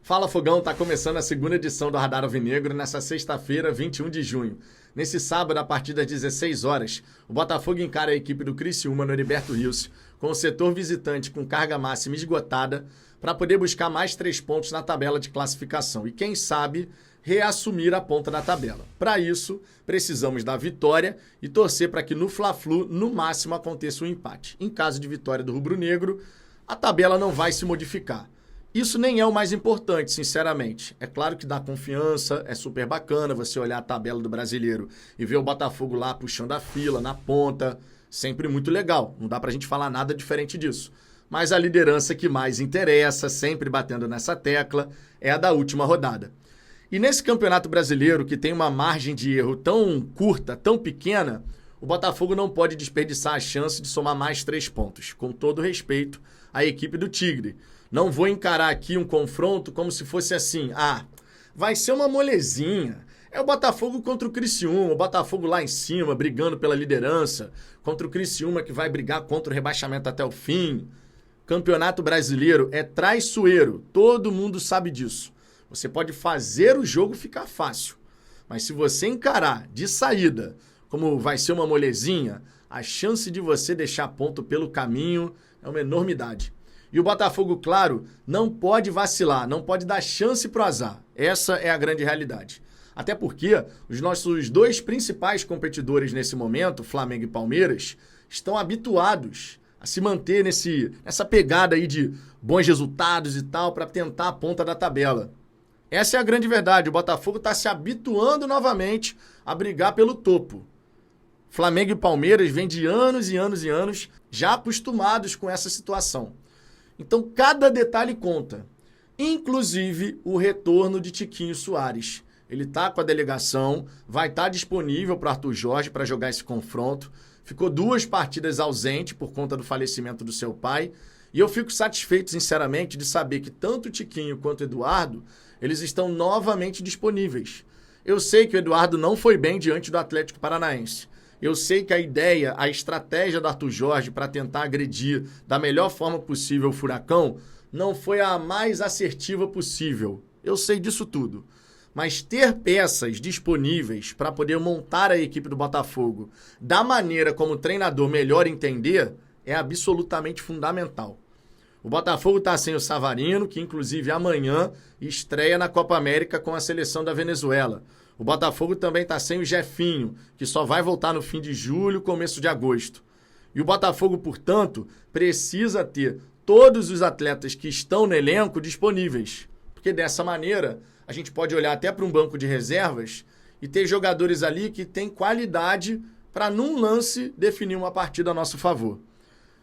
Fala Fogão, tá começando a segunda edição do Radar Alvinegro nessa sexta-feira, 21 de junho. Nesse sábado, a partir das 16 horas, o Botafogo encara a equipe do Criciúma no Heriberto Rios, com o setor visitante com carga máxima esgotada, para poder buscar mais 3 pontos na tabela de classificação e, quem sabe, reassumir a ponta da tabela. Para isso, precisamos da vitória e torcer para que no Fla-Flu, no máximo, aconteça um empate. Em caso de vitória do rubro-negro, a tabela não vai se modificar. Isso nem é o mais importante, sinceramente. É claro que dá confiança, é super bacana você olhar a tabela do Brasileiro e ver o Botafogo lá puxando a fila, na ponta. Sempre muito legal, não dá pra gente falar nada diferente disso. Mas a liderança que mais interessa, sempre batendo nessa tecla, é a da última rodada. E nesse Campeonato Brasileiro, que tem uma margem de erro tão curta, tão pequena, o Botafogo não pode desperdiçar a chance de somar mais 3 pontos. Com todo respeito à equipe do Tigre. Não vou encarar aqui um confronto como se fosse assim, vai ser uma molezinha. É o Botafogo contra o Criciúma, o Botafogo lá em cima, brigando pela liderança, contra o Criciúma que vai brigar contra o rebaixamento até o fim. Campeonato Brasileiro é traiçoeiro, todo mundo sabe disso. Você pode fazer o jogo ficar fácil, mas se você encarar de saída como vai ser uma molezinha, a chance de você deixar ponto pelo caminho é uma enormidade. E o Botafogo, claro, não pode vacilar, não pode dar chance pro azar. Essa é a grande realidade. Até porque os nossos 2 principais competidores nesse momento, Flamengo e Palmeiras, estão habituados a se manter nessa pegada aí de bons resultados e tal, para tentar a ponta da tabela. Essa é a grande verdade. O Botafogo está se habituando novamente a brigar pelo topo. Flamengo e Palmeiras vêm de anos e anos e anos já acostumados com essa situação. Então, cada detalhe conta, inclusive o retorno de Tiquinho Soares. Ele está com a delegação, vai estar disponível para o Arthur Jorge para jogar esse confronto. Ficou 2 partidas ausente por conta do falecimento do seu pai. E eu fico satisfeito, sinceramente, de saber que tanto o Tiquinho quanto o Eduardo, eles estão novamente disponíveis. Eu sei que o Eduardo não foi bem diante do Atlético Paranaense. Eu sei que a ideia, a estratégia do Arthur Jorge para tentar agredir da melhor forma possível o Furacão não foi a mais assertiva possível. Eu sei disso tudo. Mas ter peças disponíveis para poder montar a equipe do Botafogo da maneira como o treinador melhor entender é absolutamente fundamental. O Botafogo está sem o Savarino, que inclusive amanhã estreia na Copa América com a seleção da Venezuela. O Botafogo também está sem o Jefinho, que só vai voltar no fim de julho, começo de agosto. E o Botafogo, portanto, precisa ter todos os atletas que estão no elenco disponíveis. Porque dessa maneira, a gente pode olhar até para um banco de reservas e ter jogadores ali que têm qualidade para, num lance, definir uma partida a nosso favor.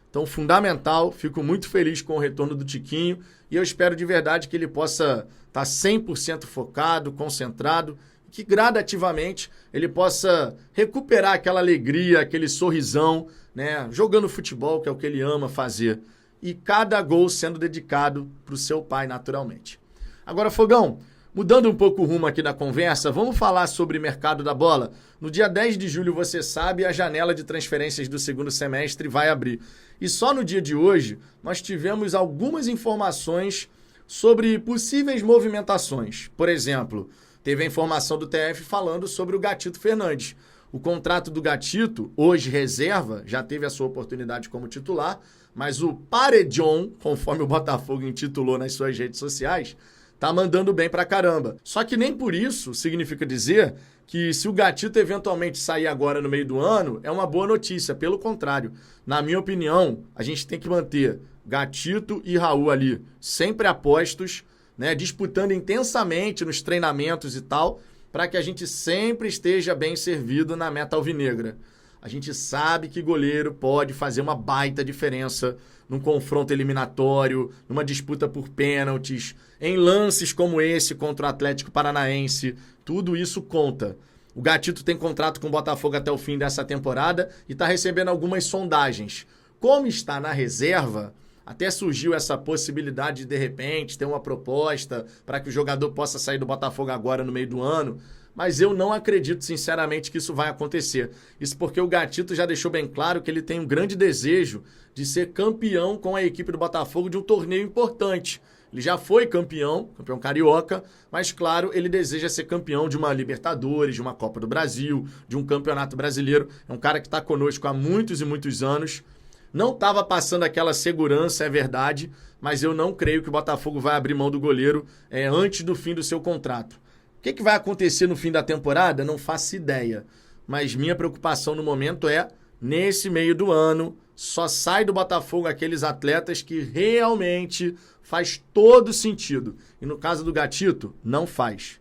Então, fundamental, fico muito feliz com o retorno do Tiquinho e eu espero de verdade que ele possa estar 100% focado, concentrado, que gradativamente ele possa recuperar aquela alegria, aquele sorrisão, né, jogando futebol, que é o que ele ama fazer. E cada gol sendo dedicado para o seu pai, naturalmente. Agora, Fogão, mudando um pouco o rumo aqui da conversa, vamos falar sobre mercado da bola? No dia 10 de julho, você sabe, a janela de transferências do segundo semestre vai abrir. E só no dia de hoje, nós tivemos algumas informações sobre possíveis movimentações. Por exemplo, teve a informação do TF falando sobre o Gatito Fernandes. O contrato do Gatito, hoje reserva, já teve a sua oportunidade como titular, mas o Paredjon, conforme o Botafogo intitulou nas suas redes sociais, tá mandando bem pra caramba. Só que nem por isso significa dizer que se o Gatito eventualmente sair agora no meio do ano, é uma boa notícia. Pelo contrário, na minha opinião, a gente tem que manter Gatito e Raul ali sempre apostos, né, disputando intensamente nos treinamentos e tal, para que a gente sempre esteja bem servido na meta alvinegra. A gente sabe que goleiro pode fazer uma baita diferença num confronto eliminatório, numa disputa por pênaltis, em lances como esse contra o Atlético Paranaense. Tudo isso conta. O Gatito tem contrato com o Botafogo até o fim dessa temporada e está recebendo algumas sondagens. Como está na reserva, até surgiu essa possibilidade de repente, ter uma proposta para que o jogador possa sair do Botafogo agora no meio do ano, mas eu não acredito sinceramente que isso vai acontecer. Isso porque o Gatito já deixou bem claro que ele tem um grande desejo de ser campeão com a equipe do Botafogo de um torneio importante. Ele já foi campeão carioca, mas, claro, ele deseja ser campeão de uma Libertadores, de uma Copa do Brasil, de um Campeonato Brasileiro. É um cara que está conosco há muitos e muitos anos. Não estava passando aquela segurança, é verdade, mas eu não creio que o Botafogo vai abrir mão do goleiro antes do fim do seu contrato. O que vai acontecer no fim da temporada? Não faço ideia. Mas minha preocupação no momento é, nesse meio do ano, só sai do Botafogo aqueles atletas que realmente faz todo sentido. E no caso do Gatito, não faz.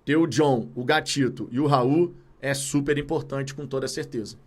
Ter o John, o Gatito e o Raul é super importante, com toda certeza.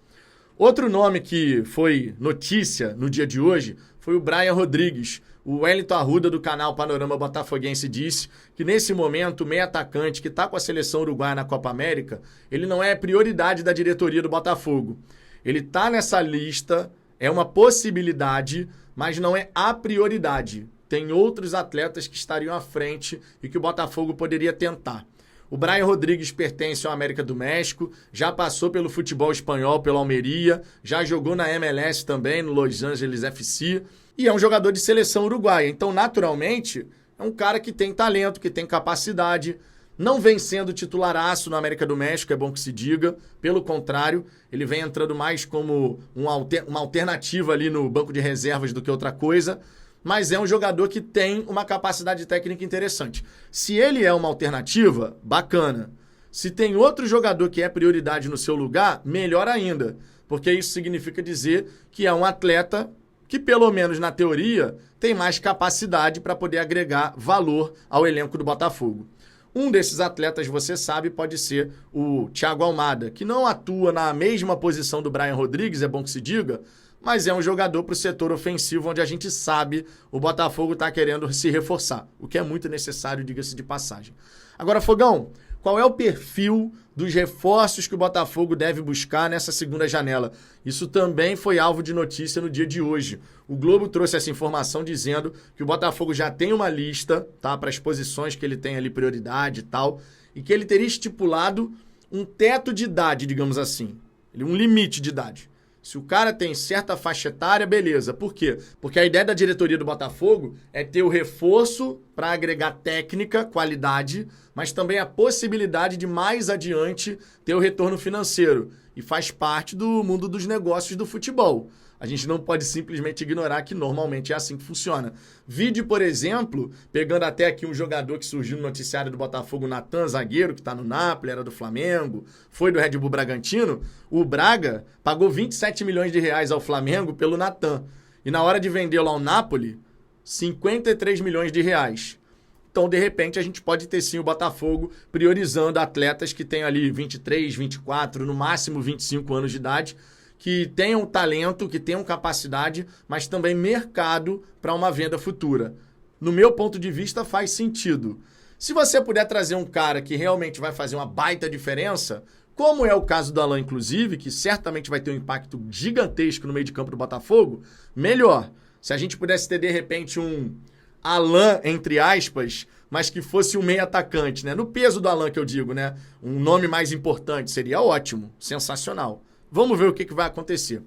Outro nome que foi notícia no dia de hoje foi o Brian Rodrigues. O Wellington Arruda, do canal Panorama Botafoguense, disse que nesse momento o meio atacante que está com a seleção uruguaia na Copa América, ele não é prioridade da diretoria do Botafogo. Ele está nessa lista, é uma possibilidade, mas não é a prioridade. Tem outros atletas que estariam à frente e que o Botafogo poderia tentar. O Brian Rodrigues pertence ao América do México, já passou pelo futebol espanhol, pelo Almeria, já jogou na MLS também, no Los Angeles FC, e é um jogador de seleção uruguaia. Então, naturalmente, é um cara que tem talento, que tem capacidade, não vem sendo titularaço no América do México, é bom que se diga. Pelo contrário, ele vem entrando mais como uma alternativa ali no banco de reservas do que outra coisa, mas é um jogador que tem uma capacidade técnica interessante. Se ele é uma alternativa, bacana. Se tem outro jogador que é prioridade no seu lugar, melhor ainda, porque isso significa dizer que é um atleta que, pelo menos na teoria, tem mais capacidade para poder agregar valor ao elenco do Botafogo. Um desses atletas, você sabe, pode ser o Thiago Almada, que não atua na mesma posição do Brian Rodrigues, é bom que se diga, mas é um jogador para o setor ofensivo, onde a gente sabe o Botafogo está querendo se reforçar, o que é muito necessário, diga-se de passagem. Agora, Fogão, qual é o perfil dos reforços que o Botafogo deve buscar nessa segunda janela? Isso também foi alvo de notícia no dia de hoje. O Globo trouxe essa informação dizendo que o Botafogo já tem uma lista, tá, para as posições que ele tem ali prioridade e tal, e que ele teria estipulado um teto de idade, digamos assim, um limite de idade. Se o cara tem certa faixa etária, beleza. Por quê? Porque a ideia da diretoria do Botafogo é ter o reforço para agregar técnica, qualidade, mas também a possibilidade de mais adiante ter o retorno financeiro. E faz parte do mundo dos negócios do futebol. A gente não pode simplesmente ignorar que normalmente é assim que funciona. Vide, por exemplo, pegando até aqui um jogador que surgiu no noticiário do Botafogo, Natan, zagueiro, que está no Napoli, era do Flamengo, foi do Red Bull Bragantino. O Braga pagou 27 milhões de reais ao Flamengo pelo Natan. E na hora de vendê-lo ao Napoli, 53 milhões de reais. Então, de repente, a gente pode ter sim o Botafogo priorizando atletas que têm ali 23, 24, no máximo 25 anos de idade, que tenham talento, que tenham capacidade, mas também mercado para uma venda futura. No meu ponto de vista, faz sentido. Se você puder trazer um cara que realmente vai fazer uma baita diferença, como é o caso do Alan, inclusive, que certamente vai ter um impacto gigantesco no meio de campo do Botafogo, melhor. Se a gente pudesse ter, de repente, um Alan, entre aspas, mas que fosse um meio atacante, né? No peso do Alan que eu digo, né? Um nome mais importante, seria ótimo, sensacional. Vamos ver o que vai acontecer.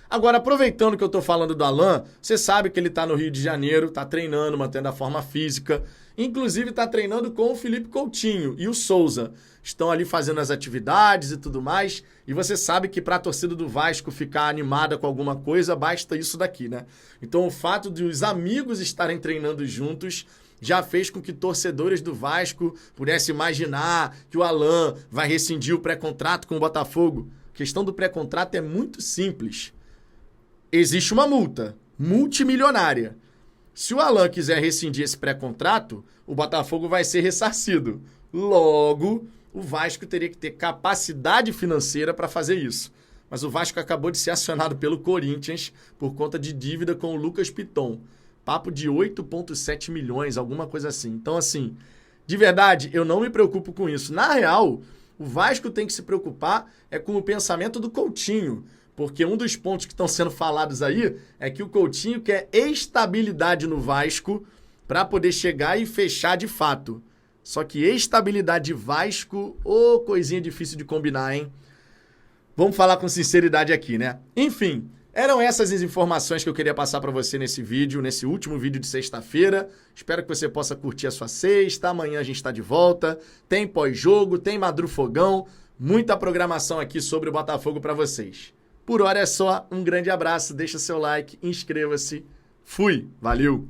Agora, aproveitando que eu estou falando do Alan, você sabe que ele está no Rio de Janeiro, está treinando, mantendo a forma física. Inclusive, está treinando com o Felipe Coutinho e o Souza. Estão ali fazendo as atividades e tudo mais. E você sabe que para a torcida do Vasco ficar animada com alguma coisa, basta isso daqui, né? Então, o fato de os amigos estarem treinando juntos já fez com que torcedores do Vasco pudessem imaginar que o Alan vai rescindir o pré-contrato com o Botafogo. A questão do pré-contrato é muito simples. Existe uma multa multimilionária. Se o Alan quiser rescindir esse pré-contrato, o Botafogo vai ser ressarcido. Logo, o Vasco teria que ter capacidade financeira para fazer isso. Mas o Vasco acabou de ser acionado pelo Corinthians por conta de dívida com o Lucas Piton. Papo de 8,7 milhões, alguma coisa assim. Então, assim, de verdade, eu não me preocupo com isso. Na real, o Vasco tem que se preocupar com o pensamento do Coutinho, porque um dos pontos que estão sendo falados aí é que o Coutinho quer estabilidade no Vasco para poder chegar e fechar de fato. Só que estabilidade de Vasco, coisinha difícil de combinar, hein? Vamos falar com sinceridade aqui, né? Enfim, Eram essas as informações que eu queria passar para você nesse vídeo, nesse último vídeo de sexta-feira. Espero que você possa curtir a sua sexta. Amanhã a gente está de volta. Tem pós-jogo, tem Madrufogão, muita programação aqui sobre o Botafogo para vocês. Por hora é só, um grande abraço, deixa seu like, inscreva-se. Fui, valeu!